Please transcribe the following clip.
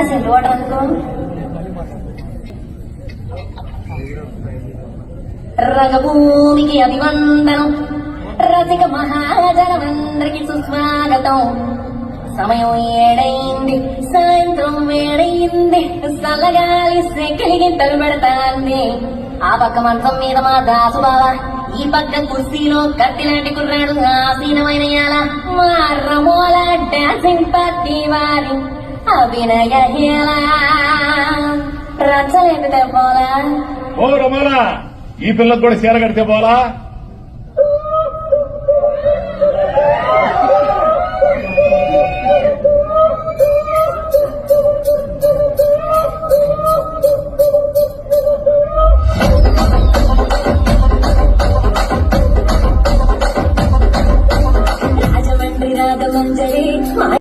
రాసింది ఓటర్ అందుకు రంగభూమికి అభివందనం రసిక మహాజనమందరికి సుస్వాగతం సమయం ఏడైంది సాయంత్రం వేడైంది చల్లగాలి సెక్కిలికి తలుపెడతాంది ఆ పక్క మంచం మీద మా దాసు బావ ఈ పక్క కుర్సీలో కత్తిలాంటి కుర్రాడు ఆసీనమైన మా రమోల డాన్సింగ్ పార్టీ వారి అభినయ రచ్చలేపితే పోలా ఓ రమోలా ఈ పిల్లకు కూడా చీర కడితే పోలా